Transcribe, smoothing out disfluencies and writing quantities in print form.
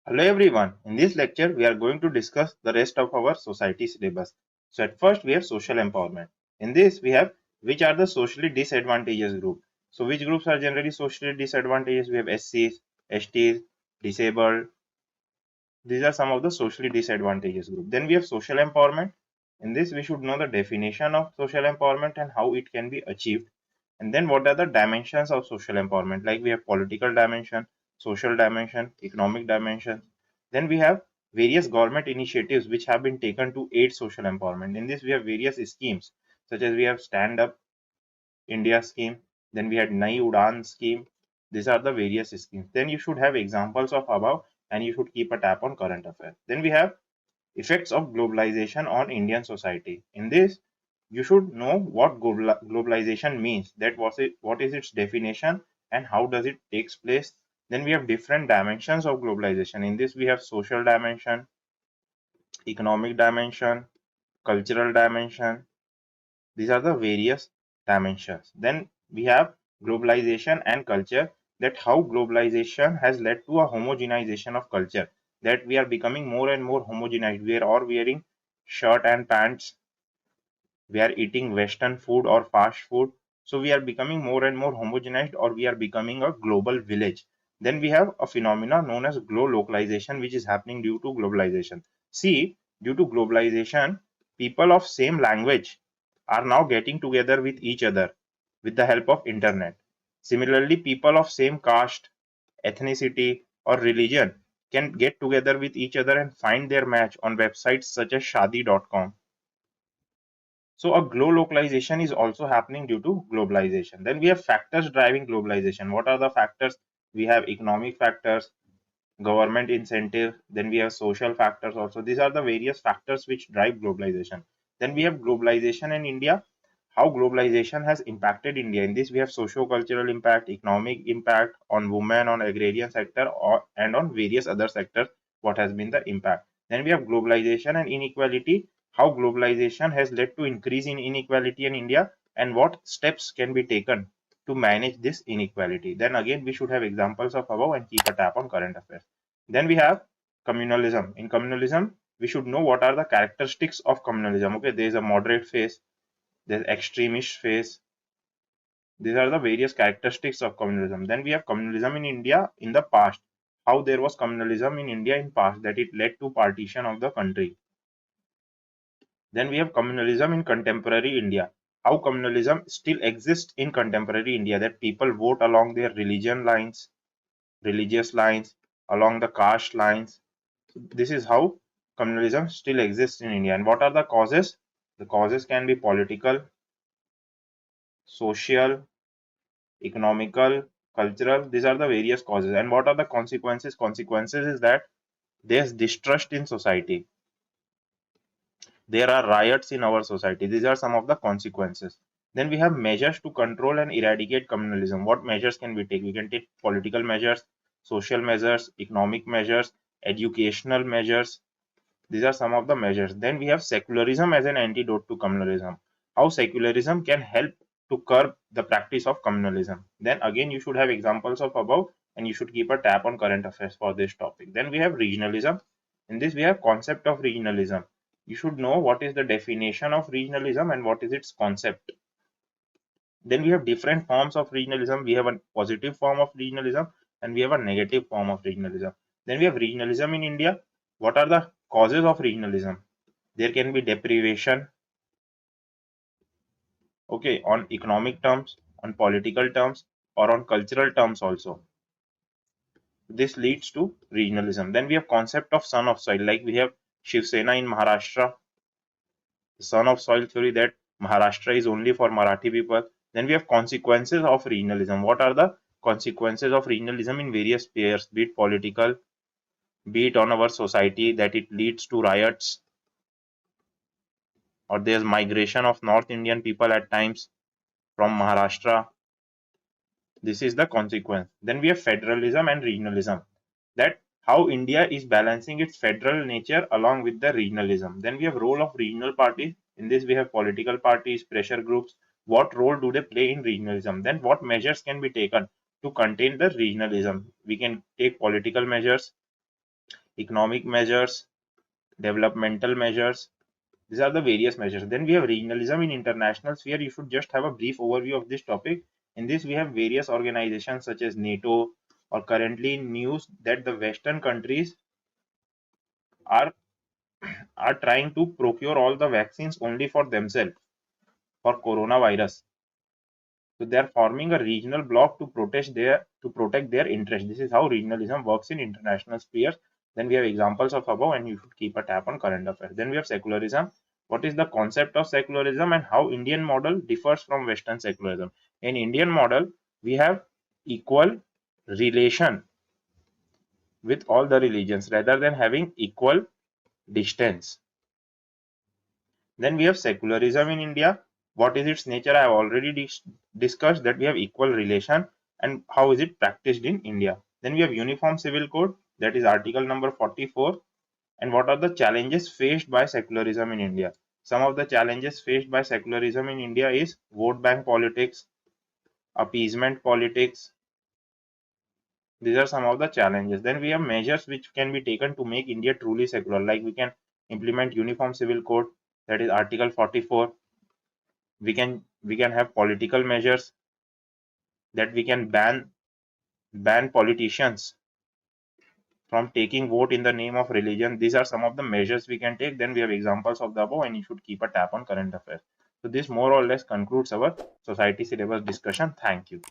Hello everyone, in this lecture we are going to discuss the rest of our society syllabus. So at first we have social empowerment. In this we have which are the socially disadvantaged group. So which groups are generally socially disadvantaged? We have SCs, STs, disabled. These are some of the socially disadvantaged group. Then we have social empowerment. In this we should know the definition of social empowerment and how it can be achieved. And then what are the dimensions of social empowerment? Like we have political dimension, social dimension, economic dimension. Then we have various government initiatives which have been taken to aid social empowerment. In this we have various schemes such as we have Stand Up India scheme, then we had Nai Udan scheme. These are the various schemes. Then you should have examples of above and you should keep a tab on current affairs. Then we have effects of globalization on Indian society. In this, you should know what globalization means, that what is its definition and how does it takes place. Then we have different dimensions of globalization. In this, we have social dimension, economic dimension, cultural dimension. These are the various dimensions. Then we have globalization and culture, that how globalization has led to a homogenization of culture, that we are becoming more and more homogenized. We are all wearing shirt and pants, we are eating western food or fast food, so we are becoming more and more homogenized, or we are becoming a global village. Then we have a phenomena known as globalization, which is happening due to globalization. See, due to globalization, people of same language are now getting together with each other with the help of internet. Similarly, people of same caste, ethnicity or religion can get together with each other and find their match on websites such as shadi.com. So a globalization is also happening due to globalization. Then we have factors driving globalization. What are the factors? We have economic factors, government incentive, then we have social factors also. These are the various factors which drive globalization. Then we have globalization in India, how globalization has impacted India. In this we have socio-cultural impact, economic impact on women, on agrarian sector, and on various other sectors, what has been the impact. Then we have globalization and inequality, how globalization has led to increase in inequality in India and what steps can be taken to manage this inequality. Then again we should have examples of above and keep a tab on current affairs. Then we have communalism. In communalism, we should know what are the characteristics of communalism. Okay, there is a moderate phase, there's extremist phase. These are the various characteristics of communalism. Then we have communalism in India in the past. How there was communalism in India in past, that it led to partition of the country. Then we have communalism in contemporary India. How communalism still exists in contemporary India, that people vote along their religious lines, along the caste lines. This is how communalism still exists in India. And what are the causes? The causes can be political, social, economical, cultural. These are the various causes. And what are the consequences? Consequences is that there's distrust in society. There are riots in our society. These are some of the consequences. Then we have measures to control and eradicate communalism. What measures can we take? We can take political measures, social measures, economic measures, educational measures. These are some of the measures. Then we have secularism as an antidote to communalism. How secularism can help to curb the practice of communalism. Then again, you should have examples of above and you should keep a tab on current affairs for this topic. Then we have regionalism. In this, we have concept of regionalism. You should know what is the definition of regionalism and what is its concept. Then we have different forms of regionalism. We have a positive form of regionalism and we have a negative form of regionalism. Then we have regionalism in India. What are the causes of regionalism? There can be deprivation, okay, on economic terms, on political terms, or on cultural terms also. This leads to regionalism. Then we have concept of son of soil, like we have Shiv Sena in Maharashtra, the son of soil theory, that Maharashtra is only for Marathi people. Then we have consequences of regionalism. What are the consequences of regionalism in various spheres, be it political, be it on our society, that it leads to riots, or there's migration of North Indian people at times from Maharashtra. This is the consequence. Then we have federalism and regionalism, that how India is balancing its federal nature along with the regionalism. Then we have role of regional parties. In this we have political parties, pressure groups, what role do they play in regionalism? Then what measures can be taken to contain the regionalism? We can take political measures, economic measures, developmental measures. These are the various measures. Then we have regionalism in international sphere. You should just have a brief overview of this topic. In this, we have various organizations such as NATO, or currently in news that the Western countries are trying to procure all the vaccines only for themselves for coronavirus. So they are forming a regional bloc to protect their interest. This is how regionalism works in international spheres. Then we have examples of above, and you should keep a tab on current affairs. Then we have secularism. What is the concept of secularism and how Indian model differs from Western secularism? In Indian model, we have equal relation with all the religions rather than having equal distance. Then we have secularism in India. What is its nature? I have already discussed that we have equal relation and how is it practiced in India. Then we have uniform civil code, that is article number 44. And what are the challenges faced by secularism in India? Some of the challenges faced by secularism in India is vote bank politics, appeasement politics. These are some of the challenges. Then we have measures which can be taken to make India truly secular, like we can implement uniform civil code, that is article 44. We can have political measures, that we can ban politicians from taking vote in the name of religion. These are some of the measures we can take. Then we have examples of the above, and you should keep a tab on current affairs. So this more or less concludes our society syllabus discussion. Thank you.